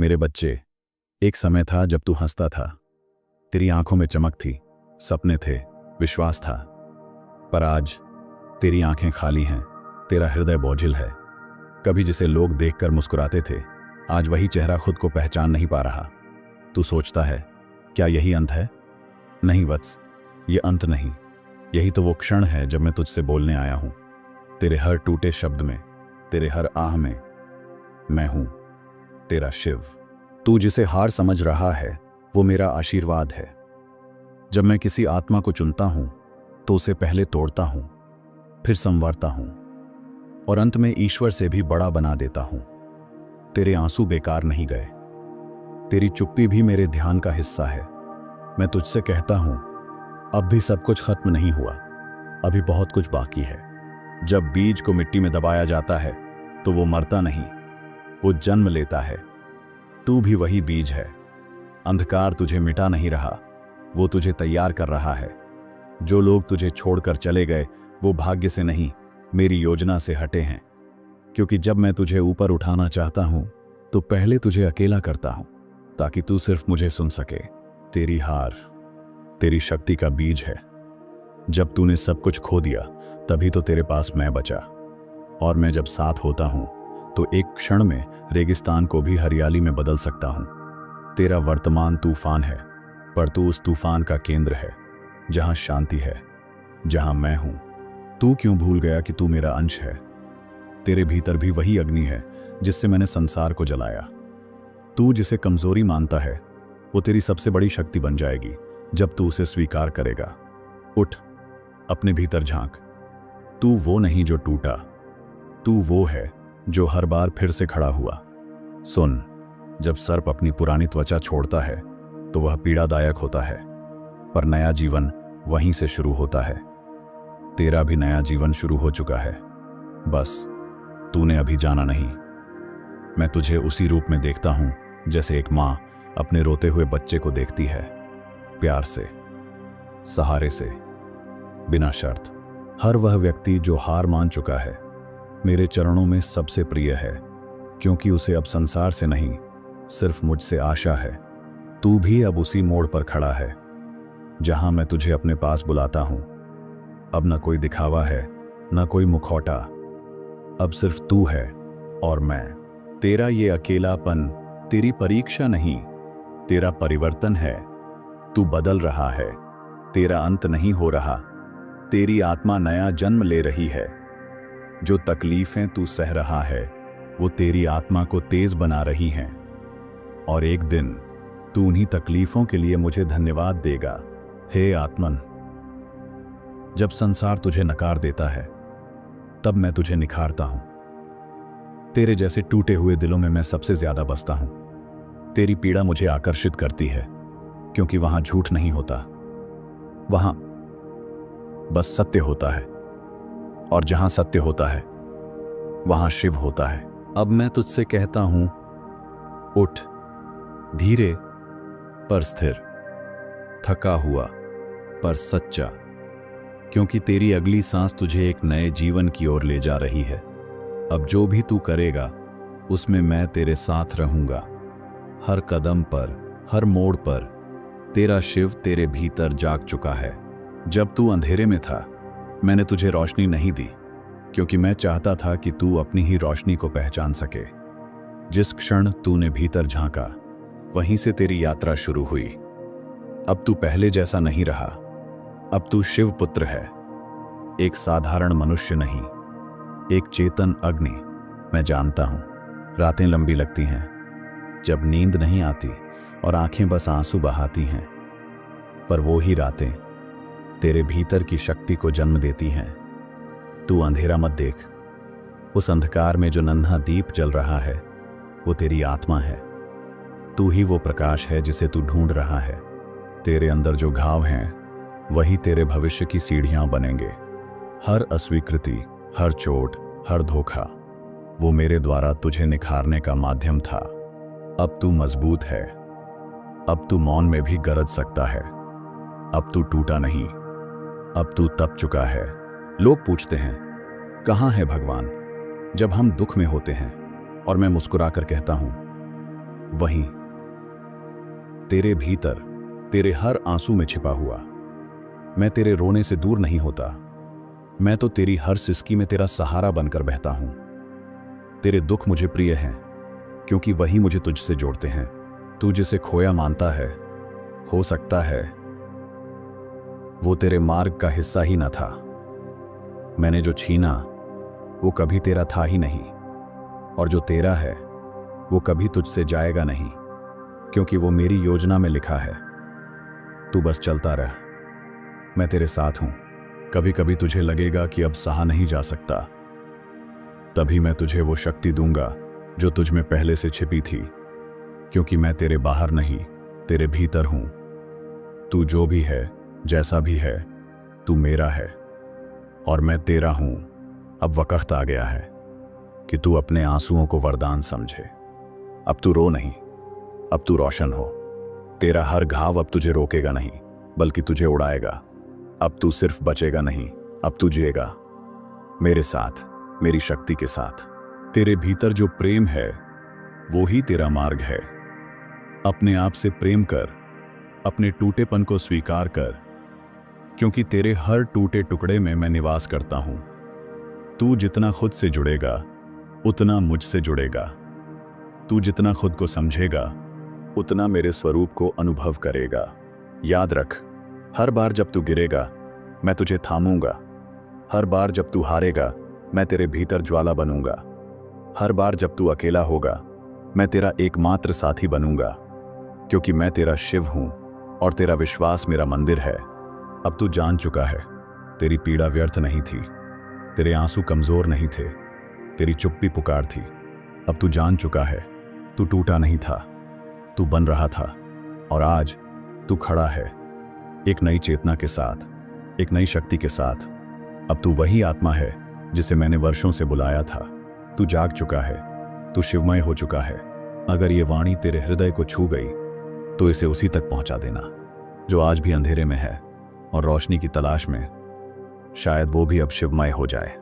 मेरे बच्चे, एक समय था जब तू हंसता था। तेरी आंखों में चमक थी, सपने थे, विश्वास था। पर आज तेरी आंखें खाली हैं, तेरा हृदय बोझिल है। कभी जिसे लोग देखकर मुस्कुराते थे, आज वही चेहरा खुद को पहचान नहीं पा रहा। तू सोचता है, क्या यही अंत है? नहीं वत्स, ये अंत नहीं। यही तो वो क्षण है जब मैं तुझसे बोलने आया हूं। तेरे हर टूटे शब्द में, तेरे हर आह में मैं हूं, तेरा शिव। तू जिसे हार समझ रहा है, वो मेरा आशीर्वाद है। जब मैं किसी आत्मा को चुनता हूं, तो उसे पहले तोड़ता हूं, फिर संवारता हूं, और अंत में ईश्वर से भी बड़ा बना देता हूं। तेरे आंसू बेकार नहीं गए, तेरी चुप्पी भी मेरे ध्यान का हिस्सा है। मैं तुझसे कहता हूं, अब भी सब कुछ खत्म नहीं हुआ, अभी बहुत कुछ बाकी है। जब बीज को मिट्टी में दबाया जाता है, तो वो मरता नहीं, वो जन्म लेता है। तू भी वही बीज है। अंधकार तुझे मिटा नहीं रहा, वो तुझे तैयार कर रहा है। जो लोग तुझे छोड़कर चले गए, वो भाग्य से नहीं, मेरी योजना से हटे हैं। क्योंकि जब मैं तुझे ऊपर उठाना चाहता हूं, तो पहले तुझे अकेला करता हूं, ताकि तू सिर्फ मुझे सुन सके। तेरी हार तेरी शक्ति का बीज है। जब तूने सब कुछ खो दिया, तभी तो तेरे पास मैं बचा। और मैं जब साथ होता हूं, तो एक क्षण में रेगिस्तान को भी हरियाली में बदल सकता हूं। तेरा वर्तमान तूफान है, पर तू उस तूफान का केंद्र है, जहां शांति है, जहां मैं हूं। तू क्यों भूल गया कि तू मेरा अंश है? तेरे भीतर भी वही अग्नि है जिससे मैंने संसार को जलाया। तू जिसे कमजोरी मानता है, वो तेरी सबसे बड़ी शक्ति बन जाएगी जब तू उसे स्वीकार करेगा। उठ, अपने भीतर झांक। तू वो नहीं जो टूटा, तू वो है जो हर बार फिर से खड़ा हुआ। सुन, जब सर्प अपनी पुरानी त्वचा छोड़ता है, तो वह पीड़ादायक होता है, पर नया जीवन वहीं से शुरू होता है। तेरा भी नया जीवन शुरू हो चुका है, बस तूने अभी जाना नहीं। मैं तुझे उसी रूप में देखता हूं जैसे एक मां अपने रोते हुए बच्चे को देखती है, प्यार से, सहारे से, बिना शर्त। हर वह व्यक्ति जो हार मान चुका है, मेरे चरणों में सबसे प्रिय है, क्योंकि उसे अब संसार से नहीं, सिर्फ मुझसे आशा है। तू भी अब उसी मोड़ पर खड़ा है, जहां मैं तुझे अपने पास बुलाता हूं। अब न कोई दिखावा है, न कोई मुखौटा, अब सिर्फ तू है और मैं। तेरा ये अकेलापन तेरी परीक्षा नहीं, तेरा परिवर्तन है। तू बदल रहा है, तेरा अंत नहीं हो रहा। तेरी आत्मा नया जन्म ले रही है। जो तकलीफें तू सह रहा है, वो तेरी आत्मा को तेज बना रही हैं। और एक दिन तू उन्हीं तकलीफों के लिए मुझे धन्यवाद देगा। हे आत्मन, जब संसार तुझे नकार देता है, तब मैं तुझे निखारता हूं। तेरे जैसे टूटे हुए दिलों में मैं सबसे ज्यादा बसता हूं। तेरी पीड़ा मुझे आकर्षित करती है, क्योंकि वहां झूठ नहीं होता, वहां बस सत्य होता है। और जहां सत्य होता है, वहां शिव होता है। अब मैं तुझसे कहता हूं, उठ, धीरे पर स्थिर, थका हुआ पर सच्चा, क्योंकि तेरी अगली सांस तुझे एक नए जीवन की ओर ले जा रही है। अब जो भी तू करेगा, उसमें मैं तेरे साथ रहूंगा। हर कदम पर, हर मोड़ पर तेरा शिव तेरे भीतर जाग चुका है। जब तू अंधेरे में था, मैंने तुझे रोशनी नहीं दी, क्योंकि मैं चाहता था कि तू अपनी ही रोशनी को पहचान सके। जिस क्षण तूने भीतर झांका, वहीं से तेरी यात्रा शुरू हुई। अब तू पहले जैसा नहीं रहा, अब तू शिव पुत्र है। एक साधारण मनुष्य नहीं, एक चेतन अग्नि। मैं जानता हूं, रातें लंबी लगती हैं, जब नींद नहीं आती और आंखें बस आंसू बहाती हैं, पर वो ही रातें तेरे भीतर की शक्ति को जन्म देती हैं। तू अंधेरा मत देख, उस अंधकार में जो नन्हा दीप जल रहा है, वो तेरी आत्मा है। तू ही वो प्रकाश है जिसे तू ढूंढ रहा है। तेरे अंदर जो घाव हैं, वही तेरे भविष्य की सीढ़ियां बनेंगे। हर अस्वीकृति, हर चोट, हर धोखा, वो मेरे द्वारा तुझे निखारने का माध्यम था। अब तू मजबूत है, अब तू मौन में भी गरज सकता है। अब तू टूटा नहीं, अब तू तप चुका है। लोग पूछते हैं, कहाँ है भगवान, जब हम दुख में होते हैं, और मैं मुस्कुराकर कहता हूं, वहीं तेरे भीतर, तेरे हर आंसू में छिपा हुआ। मैं तेरे रोने से दूर नहीं होता, मैं तो तेरी हर सिसकी में तेरा सहारा बनकर बहता हूं। तेरे दुख मुझे प्रिय हैं क्योंकि वही मुझे तुझसे जोड़ते हैं। तू जिसे खोया मानता है, हो सकता है वो तेरे मार्ग का हिस्सा ही न था। मैंने जो छीना वो कभी तेरा था ही नहीं, और जो तेरा है वो कभी तुझसे जाएगा नहीं, क्योंकि वो मेरी योजना में लिखा है। तू बस चलता रह, मैं तेरे साथ हूं। कभी कभी तुझे लगेगा कि अब सहा नहीं जा सकता, तभी मैं तुझे वो शक्ति दूंगा जो तुझ में पहले से छिपी थी, क्योंकि मैं तेरे बाहर नहीं, तेरे भीतर हूं। तू जो भी है, जैसा भी है, तू मेरा है और मैं तेरा हूं। अब वक्त आ गया है कि तू अपने आंसुओं को वरदान समझे। अब तू रो नहीं, अब तू रोशन हो। तेरा हर घाव अब तुझे रोकेगा नहीं, बल्कि तुझे उड़ाएगा। अब तू सिर्फ बचेगा नहीं, अब तू जिएगा मेरे साथ, मेरी शक्ति के साथ। तेरे भीतर जो प्रेम है वो ही तेरा मार्ग है। अपने आप से प्रेम कर, अपने टूटेपन को स्वीकार कर, क्योंकि तेरे हर टूटे टुकड़े में मैं निवास करता हूं। तू जितना खुद से जुड़ेगा उतना मुझसे जुड़ेगा। तू जितना खुद को समझेगा उतना मेरे स्वरूप को अनुभव करेगा। याद रख, हर बार जब तू गिरेगा मैं तुझे थामूंगा। हर बार जब तू हारेगा मैं तेरे भीतर ज्वाला बनूंगा। हर बार जब तू अकेला होगा मैं तेरा एकमात्र साथी बनूंगा, क्योंकि मैं तेरा शिव हूं और तेरा विश्वास मेरा मंदिर है। अब तू जान चुका है, तेरी पीड़ा व्यर्थ नहीं थी, तेरे आंसू कमजोर नहीं थे, तेरी चुप्पी पुकार थी। अब तू जान चुका है, तू टूटा नहीं था, तू बन रहा था, और आज तू खड़ा है एक नई चेतना के साथ, एक नई शक्ति के साथ। अब तू वही आत्मा है जिसे मैंने वर्षों से बुलाया था। तू जाग चुका है, तू शिवमय हो चुका है। अगर ये वाणी तेरे हृदय को छू गई तो इसे उसी तक पहुंचा देना जो आज भी अंधेरे में है और रोशनी की तलाश में। शायद वो भी अब शिवमय हो जाए।